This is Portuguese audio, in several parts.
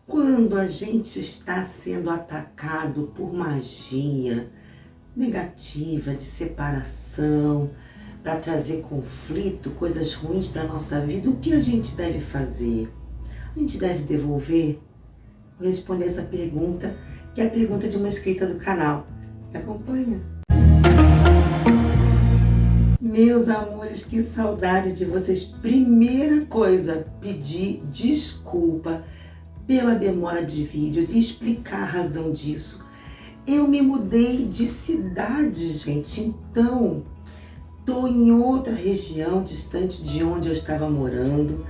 Quando a gente está sendo atacado por magia negativa, de separação, para trazer conflito, coisas ruins para a nossa vida, o que a gente deve fazer? A gente deve devolver? Vou responder essa pergunta, que é a pergunta de uma inscrita do canal. Me acompanha? Meus amores, que saudade de vocês. Primeira coisa, pedir desculpa pela demora de vídeos e explicar a razão disso. Eu me mudei de cidade, gente, então estou em outra região distante de onde eu estava morando.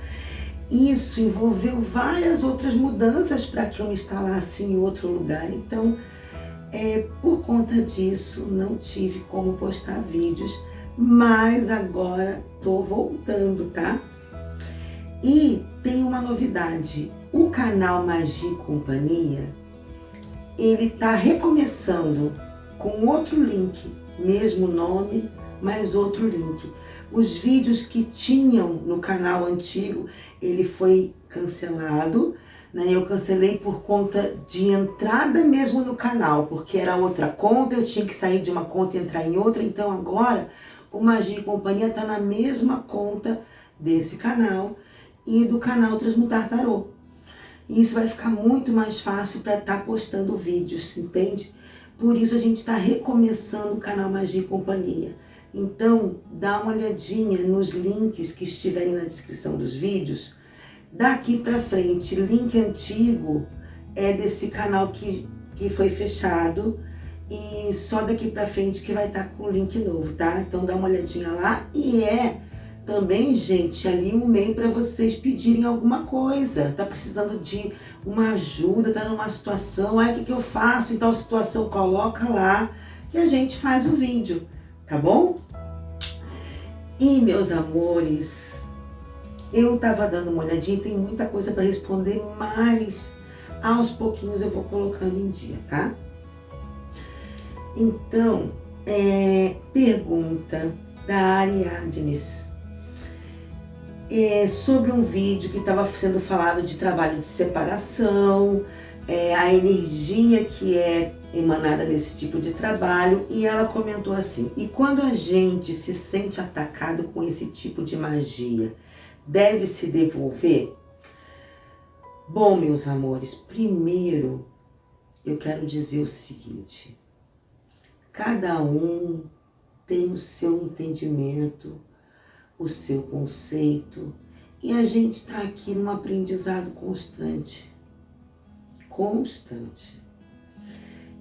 Isso envolveu várias outras mudanças para que eu me instalasse em outro lugar. Então, por conta disso, não tive como postar vídeos, mas agora estou voltando, tá? E tem uma novidade, o canal Magia e Companhia, ele está recomeçando com outro link, mesmo nome, mas outro link. Os vídeos que tinham no canal antigo, ele foi cancelado, né? Eu cancelei por conta de entrada mesmo no canal, porque era outra conta, eu tinha que sair de uma conta e entrar em outra, então agora o Magia e Companhia está na mesma conta desse canal e do canal Transmutar Tarô. E isso vai ficar muito mais fácil para estar postando vídeos, entende? Por isso a gente está recomeçando o canal Magia e Companhia. Então, dá uma olhadinha nos links que estiverem na descrição dos vídeos. Daqui para frente, link antigo é desse canal que foi fechado. E só daqui para frente que vai estar com o link novo, tá? Então dá uma olhadinha lá. E também, gente, ali um meio para vocês pedirem alguma coisa. Tá precisando de uma ajuda, tá numa situação, aí o que eu faço em tal situação? Coloca lá que a gente faz o vídeo, tá bom? E, meus amores, eu tava dando uma olhadinha, tem muita coisa para responder, mas aos pouquinhos eu vou colocando em dia, tá? Então, pergunta da Ariadnes. Sobre um vídeo que estava sendo falado de trabalho de separação, a energia que é emanada desse tipo de trabalho, e ela comentou assim: e quando a gente se sente atacado com esse tipo de magia, deve se devolver? Bom, meus amores, primeiro eu quero dizer o seguinte: cada um tem o seu entendimento, o seu conceito, e a gente está aqui num aprendizado constante.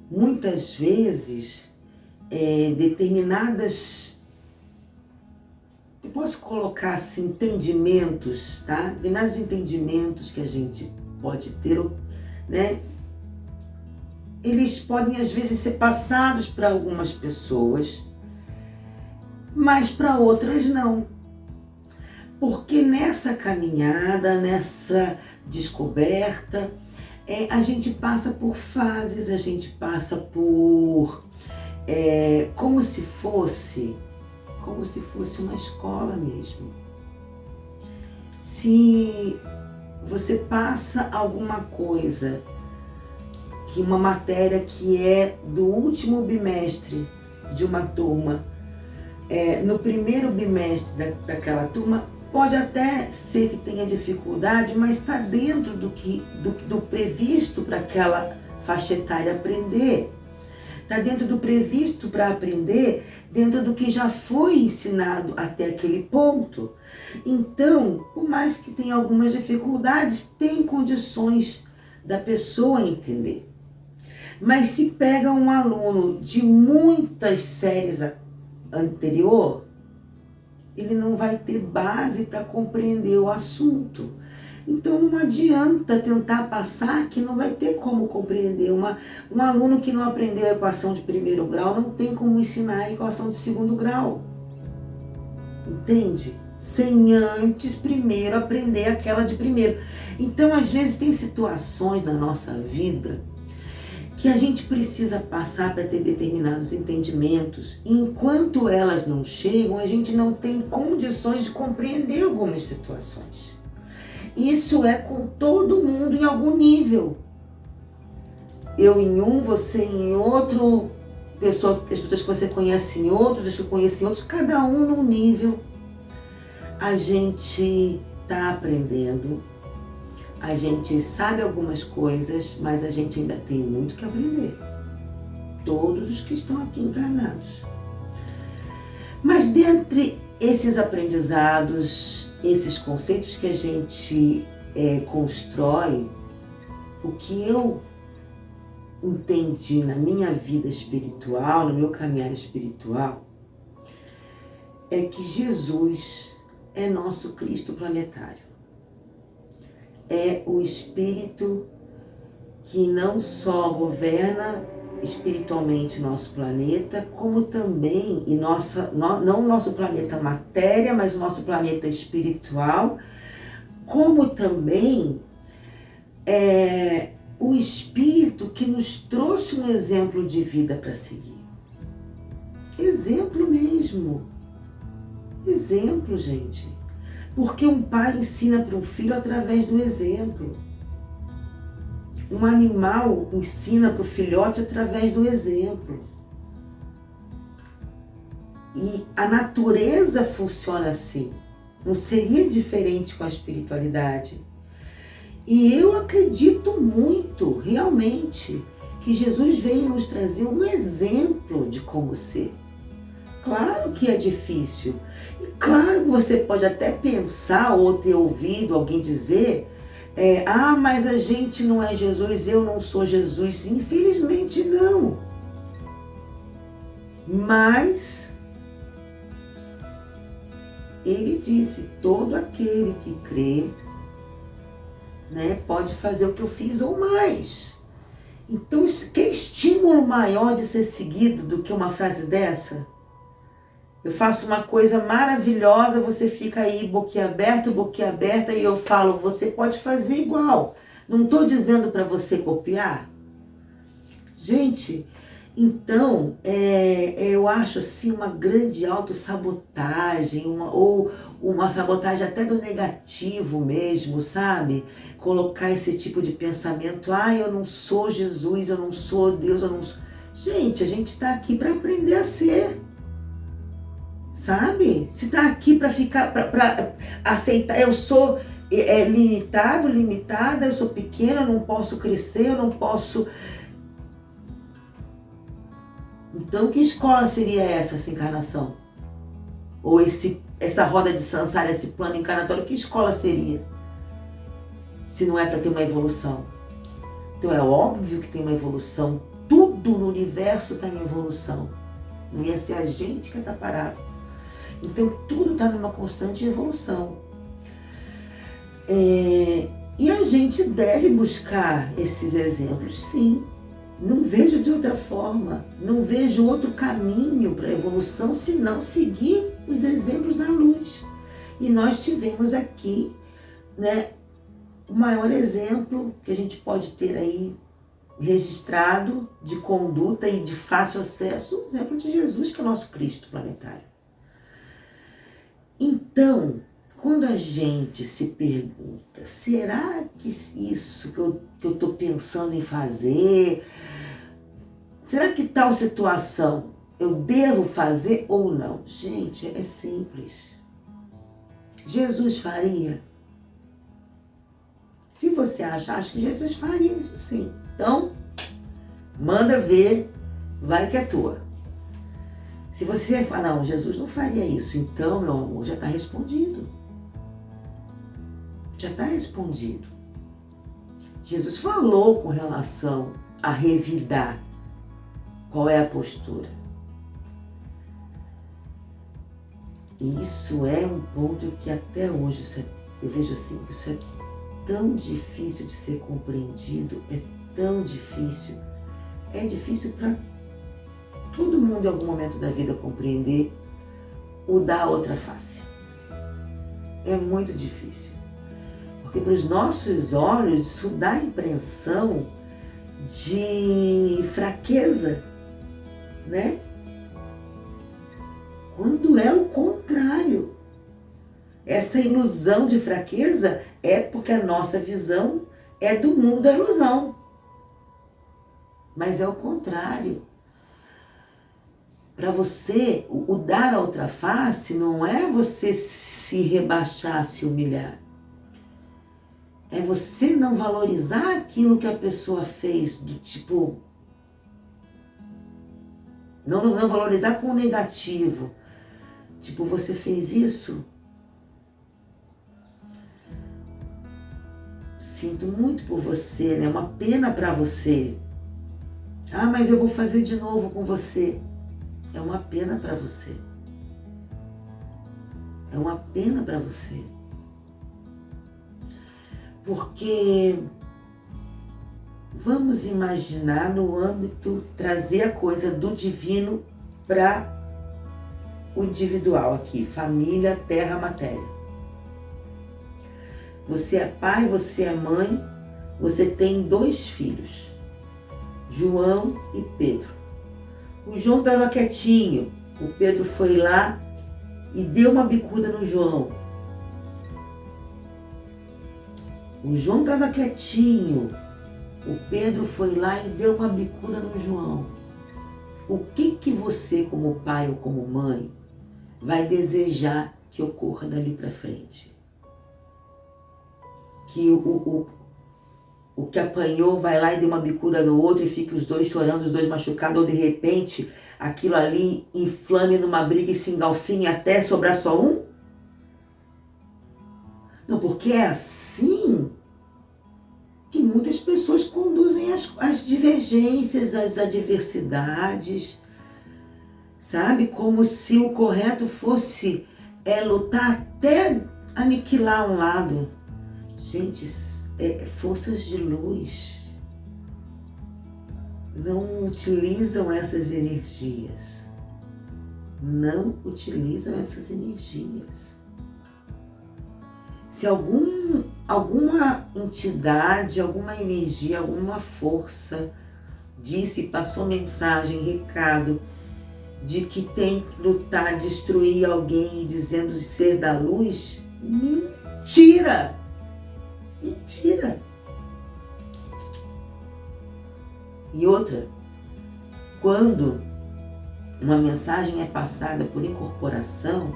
Muitas vezes, determinadas, eu posso colocar assim, entendimentos, tá? Determinados entendimentos que a gente pode ter, né? Eles podem às vezes ser passados para algumas pessoas, mas para outras não. Porque nessa caminhada, nessa descoberta, a gente passa por fases, a gente passa por como se fosse uma escola mesmo. Se você passa alguma coisa, que uma matéria que é do último bimestre de uma turma, no primeiro bimestre daquela turma, pode até ser que tenha dificuldade, mas está dentro do previsto para aquela faixa etária aprender. Está dentro do previsto para aprender, dentro do que já foi ensinado até aquele ponto. Então, por mais que tenha algumas dificuldades, tem condições da pessoa entender. Mas se pega um aluno de muitas séries anterior, ele não vai ter base para compreender o assunto. Então não adianta tentar passar que não vai ter como compreender. Um aluno que não aprendeu a equação de primeiro grau não tem como ensinar a equação de segundo grau. Entende? Sem antes primeiro aprender aquela de primeiro. Então às vezes tem situações na nossa vida que a gente precisa passar para ter determinados entendimentos, e enquanto elas não chegam, a gente não tem condições de compreender algumas situações. Isso é com todo mundo em algum nível. Eu em um, você em outro, as pessoas que você conhece em outros, as que eu conheço em outros, cada um num nível. A gente está aprendendo, a gente sabe algumas coisas, mas a gente ainda tem muito que aprender. Todos os que estão aqui encarnados. Mas dentre esses aprendizados, esses conceitos que a gente constrói, o que eu entendi na minha vida espiritual, no meu caminhar espiritual, é que Jesus é nosso Cristo planetário. É o Espírito que não só governa espiritualmente nosso planeta, como também, não o nosso planeta matéria, mas o nosso planeta espiritual, como também o Espírito que nos trouxe um exemplo de vida para seguir. Exemplo mesmo. Exemplo, gente. Porque um pai ensina para um filho através do exemplo. Um animal ensina para o filhote através do exemplo. E a natureza funciona assim. Não seria diferente com a espiritualidade. E eu acredito muito, realmente, que Jesus veio nos trazer um exemplo de como ser. Claro que é difícil. E claro que você pode até pensar ou ter ouvido alguém dizer mas a gente não é Jesus, eu não sou Jesus. Infelizmente não. Mas ele disse, todo aquele que crê, pode fazer o que eu fiz ou mais. Então, que estímulo maior de ser seguido do que uma frase dessa? Eu faço uma coisa maravilhosa, você fica aí boquiaberta, e eu falo, você pode fazer igual. Não estou dizendo para você copiar. Gente, então, eu acho assim uma grande autossabotagem, ou uma sabotagem até do negativo mesmo, sabe? Colocar esse tipo de pensamento, eu não sou Jesus, eu não sou Deus, eu não sou... Gente, a gente está aqui para aprender a ser. Sabe? Se está aqui para ficar, para aceitar, eu sou limitada, eu sou pequena, eu não posso crescer, eu não posso... Então, que escola seria essa encarnação? Ou essa roda de samsara, esse plano encarnatório, que escola seria? Se não é para ter uma evolução. Então, é óbvio que tem uma evolução. Tudo no universo está em evolução. Não ia ser a gente que está parado. Então, tudo está numa constante evolução. E a gente deve buscar esses exemplos, sim. Não vejo de outra forma, não vejo outro caminho para a evolução senão seguir os exemplos da luz. E nós tivemos aqui, o maior exemplo que a gente pode ter aí registrado de conduta e de fácil acesso, o exemplo de Jesus, que é o nosso Cristo planetário. Então, quando a gente se pergunta, será que isso que eu estou pensando em fazer, será que tal situação eu devo fazer ou não? Gente, é simples. Jesus faria? Se você acho que Jesus faria isso sim. Então, manda ver, vai que é tua. Se você falar, não, Jesus não faria isso, então, meu amor, já está respondido. Já está respondido. Jesus falou com relação a revidar. Qual é a postura? E isso é um ponto que até hoje, eu vejo assim, que isso é tão difícil de ser compreendido, é tão difícil. É difícil para todo mundo em algum momento da vida compreender o da outra face. É muito difícil. Porque para os nossos olhos isso dá a impressão de fraqueza, Quando é o contrário. Essa ilusão de fraqueza é porque a nossa visão é do mundo da ilusão. Mas é o contrário. Para você, o dar a outra face não é você se rebaixar, se humilhar. É você não valorizar aquilo que a pessoa fez, do tipo... Não valorizar com o negativo. Tipo, você fez isso? Sinto muito por você, né? Uma pena para você. Ah, mas eu vou fazer de novo com você. É uma pena para você. É uma pena para você. Porque vamos imaginar no âmbito, trazer a coisa do divino para o individual aqui, família, terra, matéria. Você é pai, você é mãe, você tem 2 filhos, João e Pedro. O João estava quietinho, o Pedro foi lá e deu uma bicuda no João. O João estava quietinho, o Pedro foi lá e deu uma bicuda no João. O que você, como pai ou como mãe, vai desejar que ocorra dali para frente? Que o que apanhou vai lá e dê uma bicuda no outro e fique os 2 chorando, os 2 machucados, ou de repente aquilo ali inflame numa briga e se engalfinhe até sobrar só um? Não, porque é assim que muitas pessoas conduzem as divergências, as adversidades, sabe? Como se o correto fosse lutar até aniquilar um lado. Gente, forças de luz não utilizam essas energias. Não utilizam essas energias. Se alguma entidade, alguma energia, alguma força disse, passou mensagem, recado, de que tem que lutar, destruir alguém dizendo de ser da luz, mentira! Mentira! E outra, quando uma mensagem é passada por incorporação,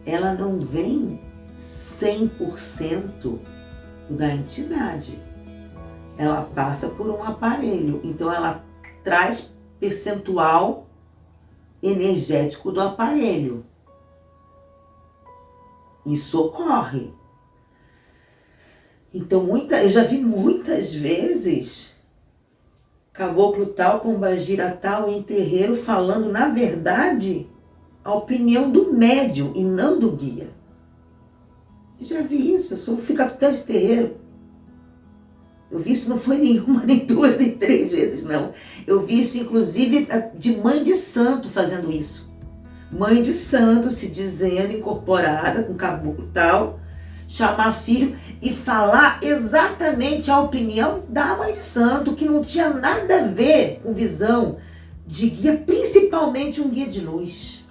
ela não vem 100% da entidade. Ela passa por um aparelho, então ela traz percentual energético do aparelho. Isso ocorre. Então, eu já vi muitas vezes caboclo tal, pombagira tal em terreiro falando, na verdade, a opinião do médium e não do guia. Eu já vi isso, fui capitã de terreiro. Eu vi isso, não foi nenhuma, nem 2, nem 3 vezes, não. Eu vi isso, inclusive, de mãe de santo fazendo isso. Mãe de santo se dizendo incorporada com caboclo tal, chamar filho e falar exatamente a opinião da mãe de santo, que não tinha nada a ver com visão de guia, principalmente um guia de luz.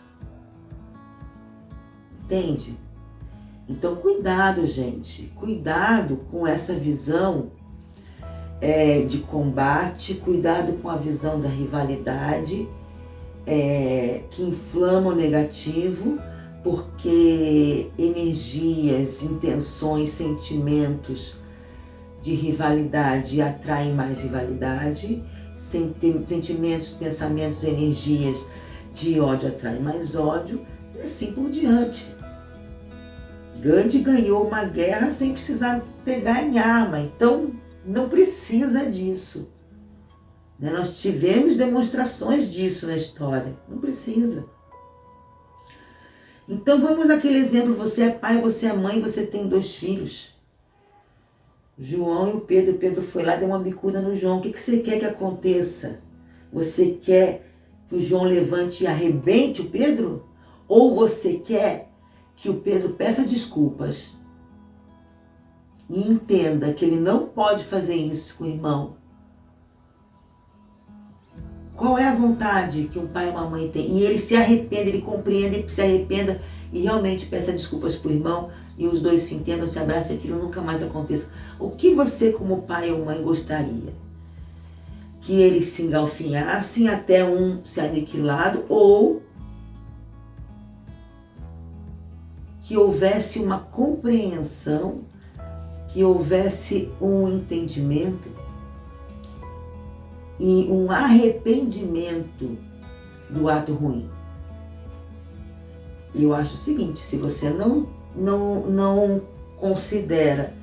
Entende? Então, cuidado, gente. Cuidado com essa visão de combate, cuidado com a visão da rivalidade, que inflama o negativo, porque energias, intenções, sentimentos de rivalidade atraem mais rivalidade, sentimentos, pensamentos, energias de ódio atraem mais ódio, e assim por diante. Gandhi ganhou uma guerra sem precisar pegar em arma, então não precisa disso. Nós tivemos demonstrações disso na história, não precisa. Então vamos naquele exemplo, você é pai, você é mãe, você tem 2 filhos. João e o Pedro foi lá, deu uma bicuda no João. O que você quer que aconteça? Você quer que o João levante e arrebente o Pedro? Ou você quer que o Pedro peça desculpas e entenda que ele não pode fazer isso com o irmão? Qual é a vontade que um pai e uma mãe têm? E ele se arrepende, ele compreende, ele se arrependa e realmente peça desculpas para o irmão e os dois se entendam, se abracem e aquilo nunca mais aconteça. O que você, como pai ou mãe, gostaria? Que eles se engalfinhassem até um se aniquilado ou que houvesse uma compreensão, que houvesse um entendimento e um arrependimento do ato ruim. Eu acho o seguinte, se você não considera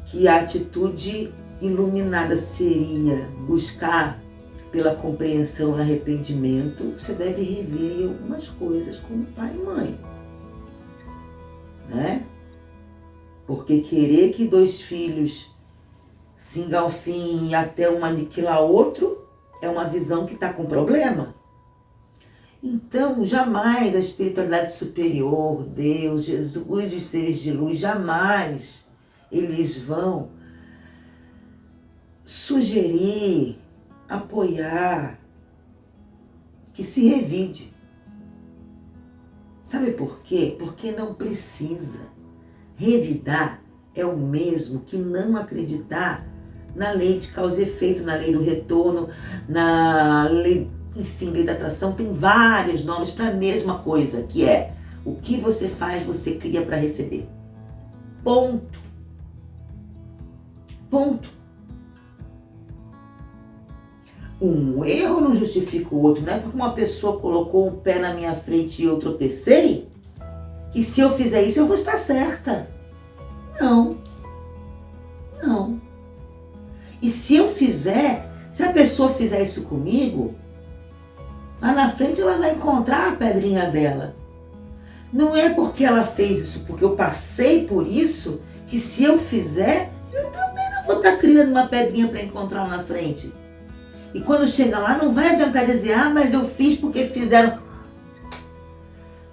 que a atitude iluminada seria buscar pela compreensão e arrependimento, você deve rever algumas coisas como pai e mãe, né? Porque querer que dois filhos se engalfinhem até um aniquilar outro é uma visão que está com problema. Então, jamais a espiritualidade superior, Deus, Jesus e os seres de luz, jamais eles vão sugerir, apoiar, que se revide. Sabe por quê? Porque não precisa. Revidar é o mesmo que não acreditar na lei de causa e efeito, na lei do retorno, na lei, enfim, lei da atração. Tem vários nomes para a mesma coisa, que é o que você faz, você cria para receber. Ponto. Ponto. Um erro não justifica o outro, não é porque uma pessoa colocou um pé na minha frente e eu tropecei, que se eu fizer isso eu vou estar certa. Não. Não. E se eu fizer, se a pessoa fizer isso comigo, lá na frente ela vai encontrar a pedrinha dela. Não é porque ela fez isso, porque eu passei por isso, que se eu fizer, eu também não vou estar criando uma pedrinha para encontrar lá na frente. E quando chega lá, não vai adiantar dizer, mas eu fiz porque fizeram.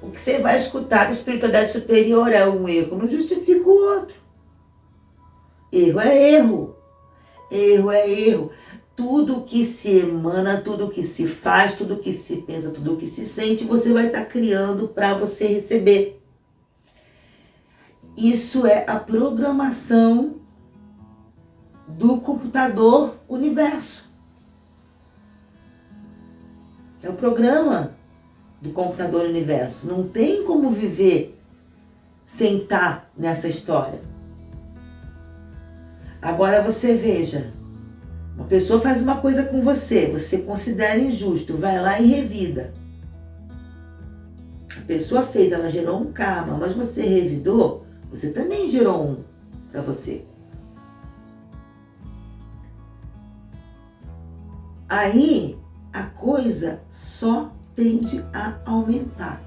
O que você vai escutar da espiritualidade superior é um erro, não justifica o outro. Erro é erro. Erro é erro. Tudo que se emana, tudo que se faz, tudo que se pensa, tudo que se sente, você vai estar criando para você receber. Isso é a programação do computador universo. É o programa do computador universo. Não tem como viver sem estar nessa história. Agora você veja, uma pessoa faz uma coisa com você, você considera injusto, vai lá e revida. A pessoa fez, ela gerou um karma, mas você revidou, você também gerou um para você. Aí a coisa só tende a aumentar.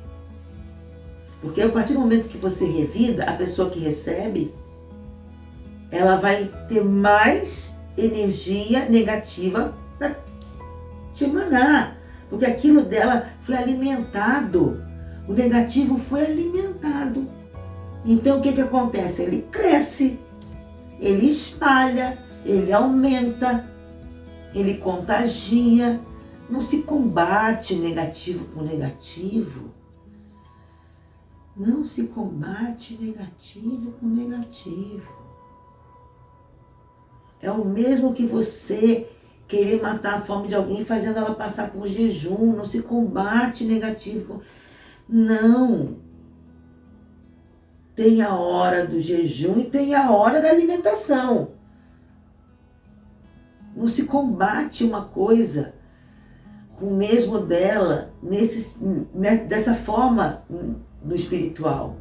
Porque a partir do momento que você revida, a pessoa que recebe, ela vai ter mais energia negativa para te emanar. Porque aquilo dela foi alimentado. O negativo foi alimentado. Então o que acontece? Ele cresce, ele espalha, ele aumenta, ele contagia. Não se combate negativo com negativo. Não se combate negativo com negativo. É o mesmo que você querer matar a fome de alguém fazendo ela passar por jejum. Não se combate negativo com... Não. Tem a hora do jejum e tem a hora da alimentação. Não se combate uma coisa com o mesmo dela, dessa forma no espiritual.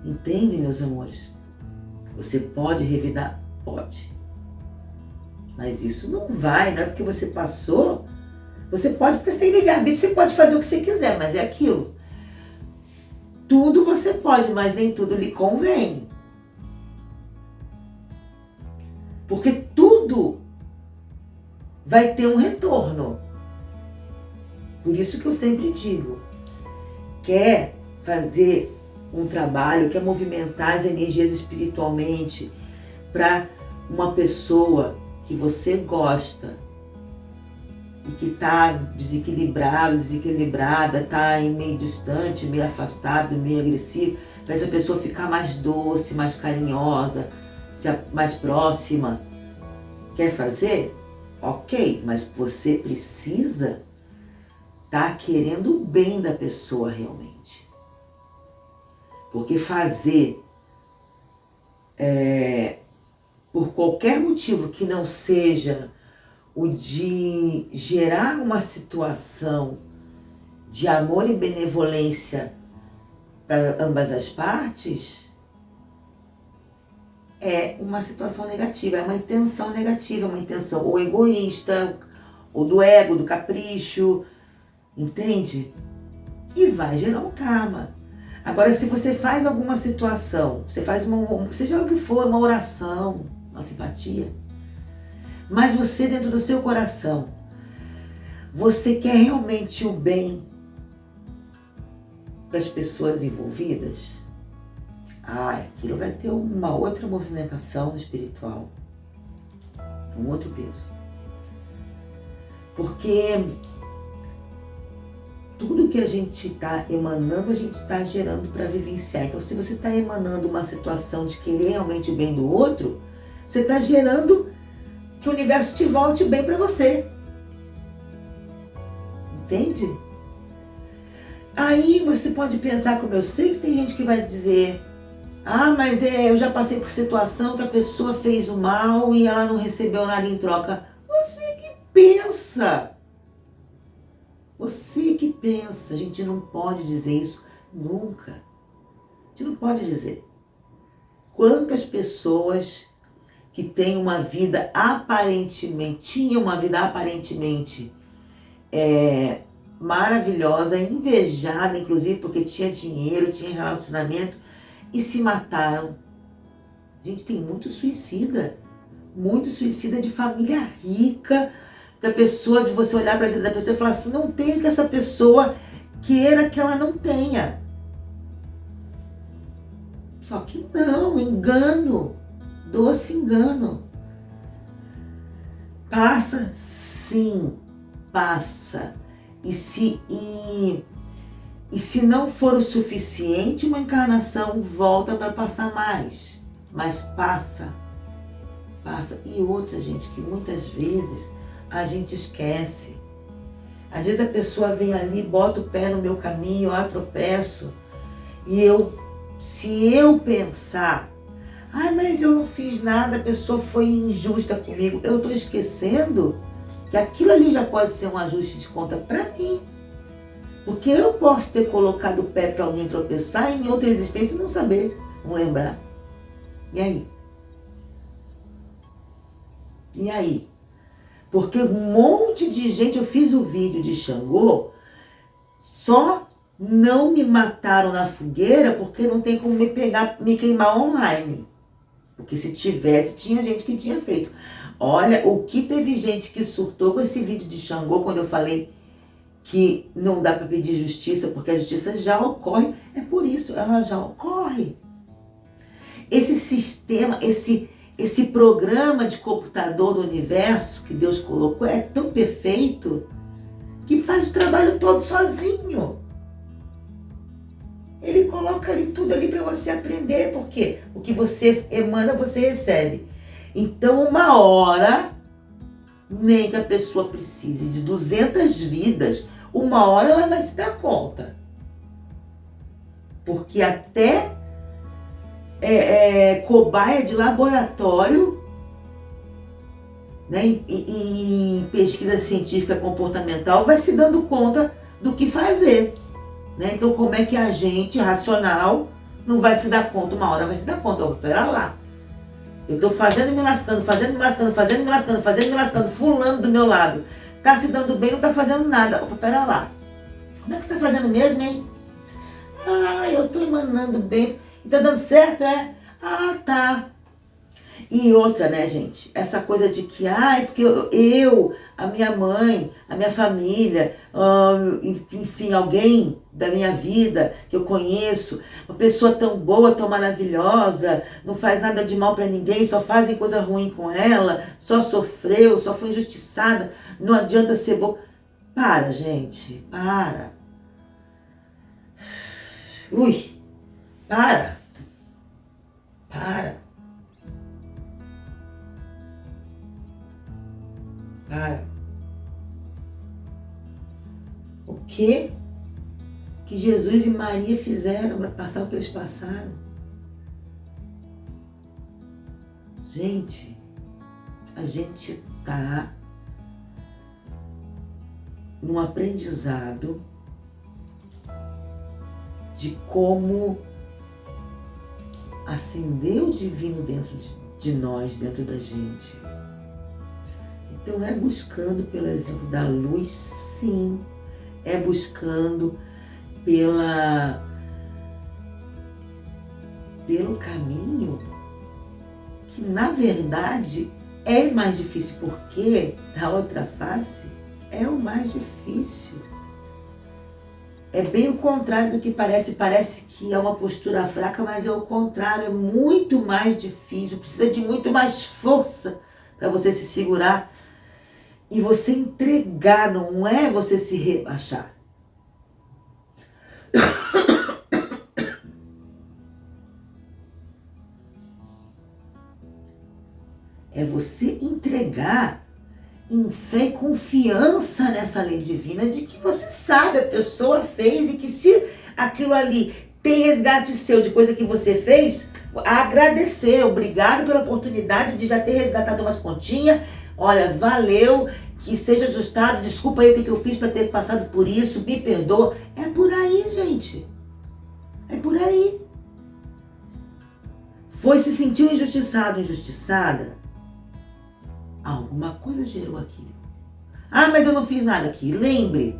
Entende, meus amores? Você pode revidar? Pode. Mas isso não vai, não é porque você passou. Você pode, porque você tem livre-arbítrio, você pode fazer o que você quiser, mas é aquilo. Tudo você pode, mas nem tudo lhe convém. Porque tudo vai ter um retorno. Por isso que eu sempre digo, quer fazer um trabalho, quer movimentar as energias espiritualmente para uma pessoa que você gosta, e que está desequilibrado, desequilibrada, está meio distante, meio afastado, meio agressivo, para essa pessoa ficar mais doce, mais carinhosa, mais próxima. Quer fazer? Ok, mas você precisa estar querendo o bem da pessoa realmente. Porque fazer por qualquer motivo que não seja o de gerar uma situação de amor e benevolência para ambas as partes, é uma situação negativa, é uma intenção negativa, uma intenção ou egoísta, ou do ego, do capricho, entende? E vai gerar um karma. Agora, se você faz alguma situação, você faz seja o que for, uma oração, uma simpatia, mas você dentro do seu coração, você quer realmente o bem para as pessoas envolvidas, aquilo vai ter uma outra movimentação espiritual, um outro peso. Porque tudo que a gente está emanando, a gente está gerando para vivenciar. Então, se você está emanando uma situação de querer realmente o bem do outro, você está gerando que o universo te volte bem para você. Entende? Aí você pode pensar, como eu sei que tem gente que vai dizer, mas eu já passei por situação que a pessoa fez o mal e ela não recebeu nada em troca. Você que pensa. Você que pensa. A gente não pode dizer isso nunca. A gente não pode dizer. Quantas pessoas que têm uma vida tinham uma vida aparentemente maravilhosa, invejada, inclusive, porque tinha dinheiro, tinha relacionamento, e se mataram. Gente, tem muito suicida de família rica, da pessoa, de você olhar para a vida da pessoa e falar assim, não tem que essa pessoa queira que ela não tenha. Só que não, engano, doce engano. Passa, sim, passa. E se não for o suficiente, uma encarnação volta para passar mais. Mas passa. E outra, gente, que muitas vezes a gente esquece. Às vezes a pessoa vem ali, bota o pé no meu caminho, eu tropeço. E se eu pensar, mas eu não fiz nada, a pessoa foi injusta comigo, eu estou esquecendo que aquilo ali já pode ser um ajuste de conta para mim. Porque eu posso ter colocado o pé para alguém tropeçar e em outra existência não saber, não lembrar. E aí? E aí? Porque um monte de gente, eu fiz o vídeo de Xangô, só não me mataram na fogueira porque não tem como me queimar online. Porque se tivesse, tinha gente que tinha feito. Olha, o que teve gente que surtou com esse vídeo de Xangô, quando eu falei que não dá para pedir justiça, porque a justiça já ocorre. É por isso, ela já ocorre. Esse sistema, esse programa de computador do universo que Deus colocou é tão perfeito que faz o trabalho todo sozinho. Ele coloca ali tudo ali para você aprender, porque o que você emana, você recebe. Então, uma hora, nem que a pessoa precise de 200 vidas, uma hora ela vai se dar conta. Porque até cobaia de laboratório, né, em pesquisa científica comportamental, vai se dando conta do que fazer. Né? Então, como é que a gente, racional, não vai se dar conta? Uma hora vai se dar conta. Pera lá. Eu estou fazendo e me lascando, fulano do meu lado. Tá se dando bem, não tá fazendo nada. Pera lá. Como é que você tá fazendo mesmo, hein? Eu tô emanando bem. E tá dando certo, é? Tá. E outra, né, gente? Essa coisa de que, porque a minha mãe, a minha família, enfim, alguém da minha vida que eu conheço, uma pessoa tão boa, tão maravilhosa, não faz nada de mal pra ninguém, só fazem coisa ruim com ela, só sofreu, só foi injustiçada, não adianta ser boa. Para, gente, para. Ui, para. Para. Para. O que Jesus e Maria fizeram para passar o que eles passaram? Gente, a gente tá num aprendizado de como acender o divino dentro de nós, dentro da gente. Então é buscando pelo exemplo da luz, sim. É buscando pelo caminho que, na verdade, é mais difícil, porque da outra face é o mais difícil. É bem o contrário do que parece. Parece que é uma postura fraca, mas é o contrário. É muito mais difícil. Precisa de muito mais força para você se segurar e você entregar, não é você se rebaixar. É você entregar em fé e confiança nessa lei divina de que você sabe, a pessoa fez, e que se aquilo ali tem resgate seu de coisa que você fez, agradecer, obrigado pela oportunidade de já ter resgatado umas continhas, olha, valeu, que seja ajustado, desculpa aí o que eu fiz para ter passado por isso, me perdoa. É por aí, gente. É por aí. Se sentiu injustiçado, injustiçada, alguma coisa gerou aquilo. Mas eu não fiz nada aqui. Lembre.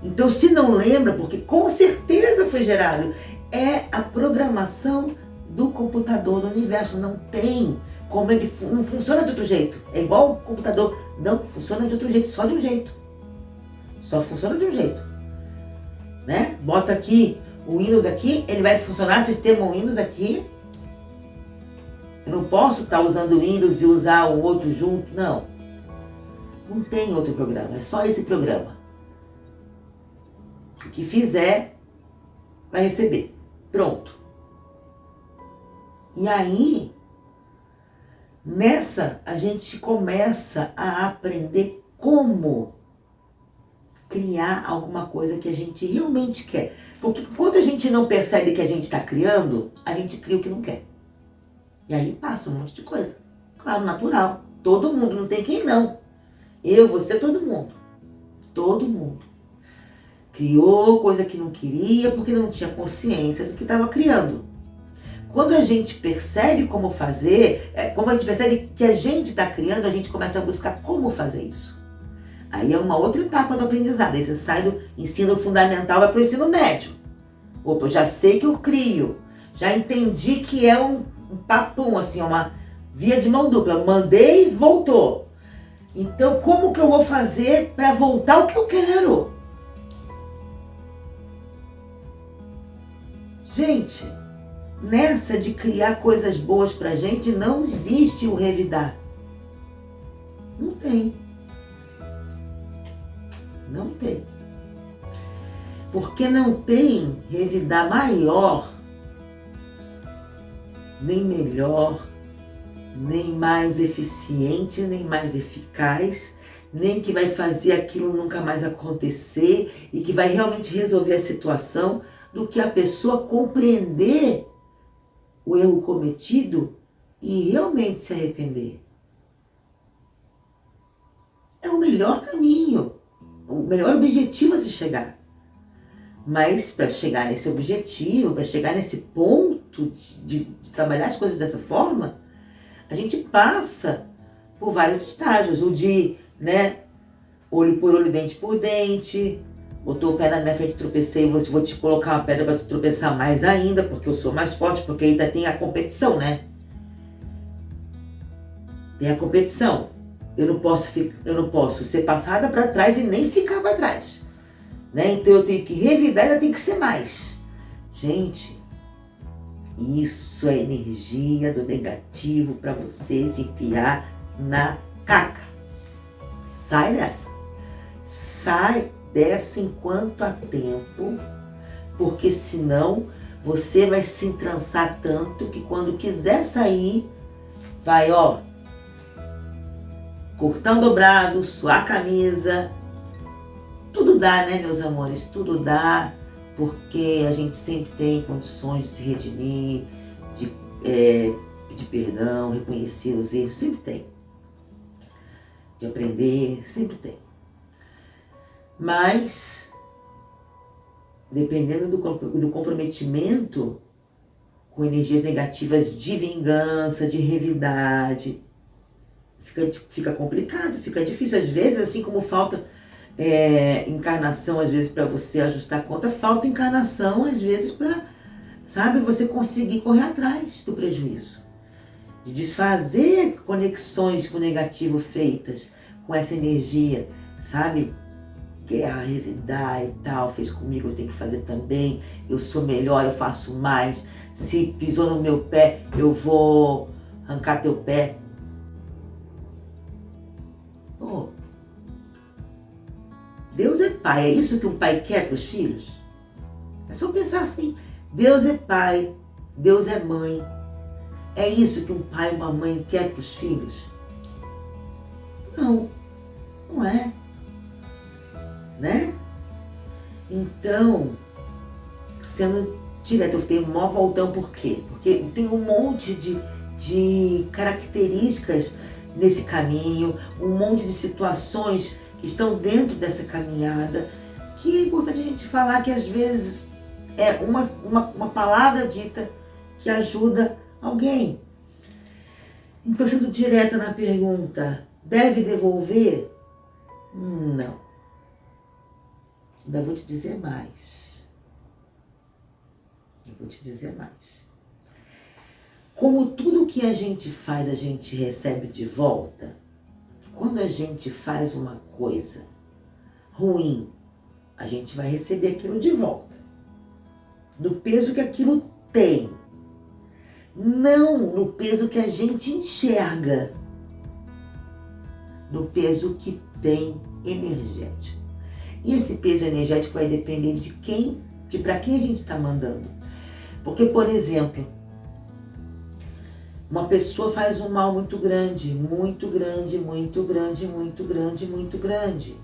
Então, se não lembra, porque com certeza foi gerado, é a programação do computador, do universo. Não tem como ele não funciona de outro jeito. É igual o computador, não funciona de outro jeito, só de um jeito. Só funciona de um jeito. Né? Bota aqui o Windows aqui, ele vai funcionar, sistema Windows aqui. Eu não posso estar usando o Windows e usar o outro junto, não. Não tem outro programa, é só esse programa. O que fizer, vai receber. Pronto. E aí, nessa, a gente começa a aprender como criar alguma coisa que a gente realmente quer. Porque quando a gente não percebe que a gente está criando, a gente cria o que não quer. E aí passa um monte de coisa. Claro, natural. Todo mundo, não tem quem não. Eu, você, todo mundo. Todo mundo. Criou coisa que não queria porque não tinha consciência do que estava criando. Quando a gente percebe como fazer, como a gente percebe que a gente está criando, a gente começa a buscar como fazer isso. Aí é uma outra etapa do aprendizado. Aí você sai do ensino fundamental, vai para o ensino médio. Opa, eu já sei que eu crio. Já entendi que é um papum, assim, uma via de mão dupla. Mandei e voltou. Então, como que eu vou fazer para voltar o que eu quero? Gente, nessa de criar coisas boas pra gente, não existe o revidar. Não tem. Não tem. Porque não tem revidar maior, nem melhor, nem mais eficiente, nem mais eficaz, nem que vai fazer aquilo nunca mais acontecer e que vai realmente resolver a situação, do que a pessoa compreender o erro cometido e realmente se arrepender. É o melhor caminho, o melhor objetivo a se chegar. Mas para chegar nesse objetivo, para chegar nesse ponto de trabalhar as coisas dessa forma, a gente passa por vários estágios. O de, olho por olho, dente por dente. Botou o pé na minha frente, tropecei, vou te colocar uma pedra para tu tropeçar mais ainda, porque eu sou mais forte, porque ainda tem a competição, né? Tem a competição. Eu não posso ser passada para trás e nem ficar para trás. Né? Então eu tenho que revidar e ainda tem que ser mais. Gente, isso é energia do negativo para você se enfiar na caca. Sai dessa. Sai dessa enquanto há tempo, porque senão você vai se entrançar tanto que quando quiser sair, vai, cortão dobrado, suar a camisa. Tudo dá, né, meus amores? Tudo dá, porque a gente sempre tem condições de se redimir, de pedir perdão, reconhecer os erros, sempre tem. De aprender, sempre tem. Mas, dependendo do comprometimento com energias negativas de vingança, de revidade, fica complicado, fica difícil. Às vezes, assim como falta encarnação, às vezes, para você ajustar a conta, falta encarnação, às vezes, para, sabe, você conseguir correr atrás do prejuízo. De desfazer conexões com o negativo feitas com essa energia, sabe? Guerra, revidar e tal, fez comigo, eu tenho que fazer também, eu sou melhor, eu faço mais, se pisou no meu pé, eu arrancar teu pé. Pô, Deus é pai, é isso que um pai quer para os filhos? É só pensar assim, Deus é pai, Deus é mãe, é isso que um pai e uma mãe quer para os filhos? Não, não é. Né? Então, sendo direto, eu fiquei um maior voltão, por quê? Porque tem um monte de características nesse caminho, um monte de situações que estão dentro dessa caminhada, que é importante a gente falar que às vezes é uma palavra dita que ajuda alguém. Então, sendo direta na pergunta, deve devolver? Não. Ainda vou te dizer mais. Como tudo que a gente faz, a gente recebe de volta, quando a gente faz uma coisa ruim, a gente vai receber aquilo de volta. No peso que aquilo tem. Não no peso que a gente enxerga. No peso que tem energético. E esse peso energético vai depender de para quem a gente está mandando. Porque, por exemplo, uma pessoa faz um mal muito grande, muito grande, muito grande, muito grande, muito grande.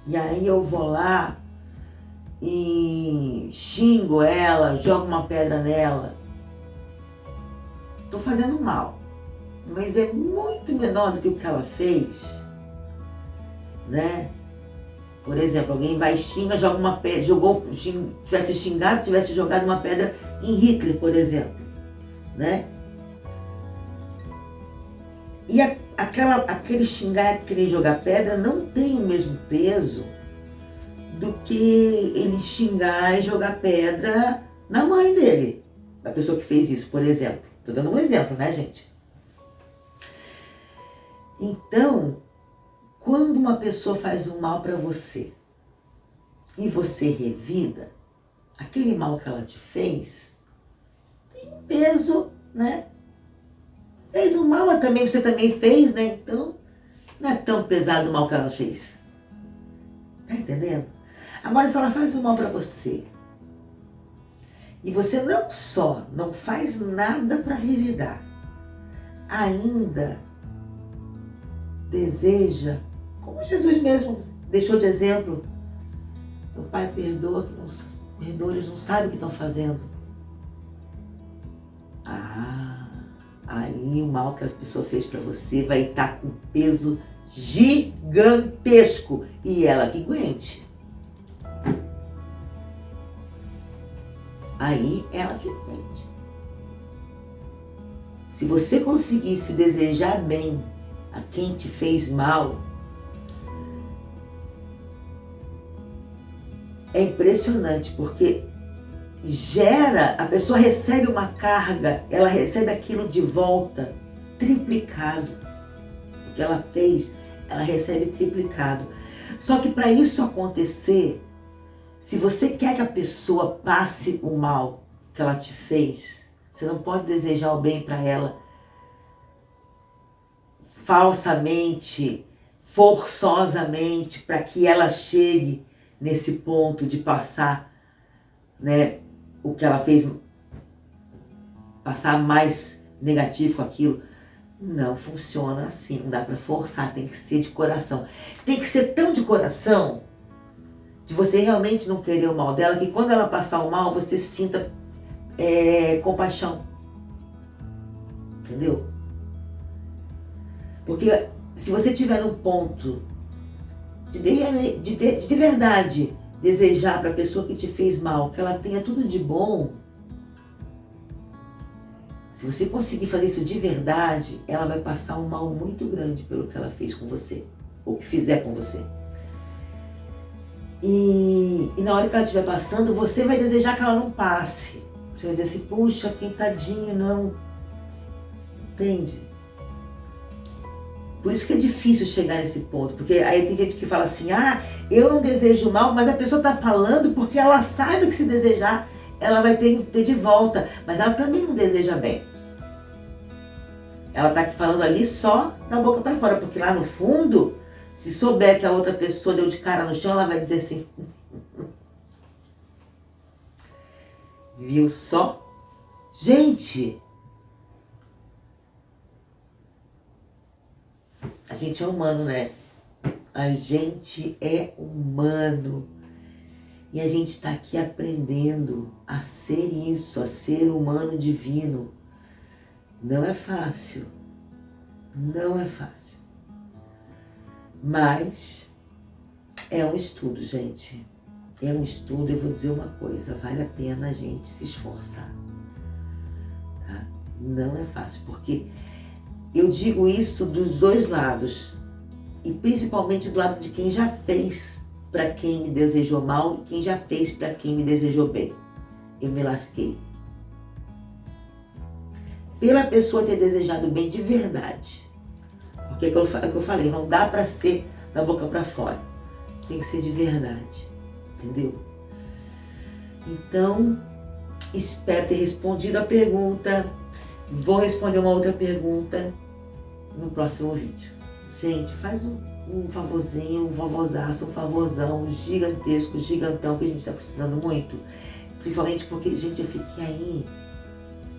E aí eu vou lá e xingo ela, jogo uma pedra nela. Estou fazendo mal, mas é muito menor do que o que ela fez, né? Por exemplo, alguém vai xinga, joga uma pedra, tivesse xingado, tivesse jogado uma pedra em Hitler, por exemplo, né? E aquele xingar, aquele jogar pedra não tem o mesmo peso do que ele xingar e jogar pedra na mãe dele, da pessoa que fez isso, por exemplo. Estou dando um exemplo, né, gente? Então, quando uma pessoa faz um mal para você e você revida, aquele mal que ela te fez tem um peso, né? Fez um mal, mas também você também fez, né? Então, não é tão pesado o mal que ela fez. Tá entendendo? Agora, se ela faz um mal para você e você não só não faz nada para revidar, ainda deseja, como Jesus mesmo deixou de exemplo, o Pai perdoa, eles não sabem o que estão fazendo. Aí o mal que a pessoa fez para você vai estar com peso gigantesco e ela que aguente. Aí ela que aguente. Se você conseguisse desejar bem a quem te fez mal, é impressionante, porque a pessoa recebe uma carga, ela recebe aquilo de volta, triplicado. que ela fez, ela recebe triplicado. Só que para isso acontecer, se você quer que a pessoa passe o mal que ela te fez, você não pode desejar o bem para ela falsamente, forçosamente, para que ela chegue nesse ponto de passar, né, o que ela fez, passar mais negativo com aquilo. Não funciona assim, não dá para forçar, tem que ser de coração. Tem que ser tão de coração, de você realmente não querer o mal dela, que quando ela passar o mal, você sinta compaixão. Entendeu? Porque se você tiver num ponto de verdade desejar para a pessoa que te fez mal, que ela tenha tudo de bom, se você conseguir fazer isso de verdade, ela vai passar um mal muito grande pelo que ela fez com você, ou que fizer com você. E na hora que ela estiver passando, você vai desejar que ela não passe. Você vai dizer assim, puxa, que tadinho, não. Entende? Por isso que é difícil chegar nesse ponto, porque aí tem gente que fala assim, ah, eu não desejo mal, mas a pessoa está falando porque ela sabe que se desejar, ela vai ter de volta, mas ela também não deseja bem. Ela está falando ali só da boca para fora, porque lá no fundo, se souber que a outra pessoa deu de cara no chão, ela vai dizer assim, viu só? Gente, a gente é humano, né? A gente é humano. E a gente está aqui aprendendo a ser isso, a ser humano divino. Não é fácil. Não é fácil. Mas é um estudo, gente. É um estudo, eu vou dizer uma coisa, vale a pena a gente se esforçar. Tá? Não é fácil, porque eu digo isso dos dois lados. E principalmente do lado de quem já fez para quem me desejou mal e quem já fez para quem me desejou bem. Eu me lasquei. Pela pessoa ter desejado bem de verdade. Porque é o que eu falei, não dá para ser da boca para fora. Tem que ser de verdade. Entendeu? Então, espero ter respondido a pergunta. Vou responder uma outra pergunta no próximo vídeo. Gente, faz um favorzinho, um favoraço, um favorzão gigantesco, gigantão, que a gente está precisando muito. Principalmente porque, gente, eu fiquei aí,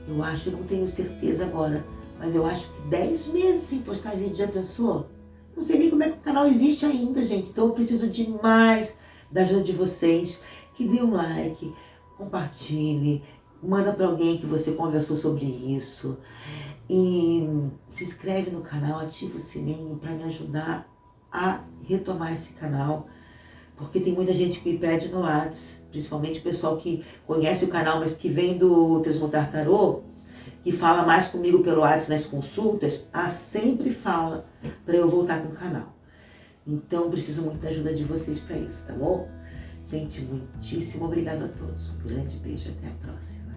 eu acho, não tenho certeza agora, mas eu acho que 10 meses sem postar vídeo, já pensou? Não sei nem como é que o canal existe ainda, gente. Então eu preciso demais da ajuda de vocês. Que dê um like, compartilhe, manda para alguém que você conversou sobre isso. E se inscreve no canal, ativa o sininho para me ajudar a retomar esse canal. Porque tem muita gente que me pede no WhatsApp, principalmente o pessoal que conhece o canal, mas que vem do Transmutar Tarô, que fala mais comigo pelo WhatsApp nas consultas, sempre fala para eu voltar com o canal. Então, preciso muito da ajuda de vocês para isso, tá bom? Gente, muitíssimo obrigado a todos. Um grande beijo, até a próxima.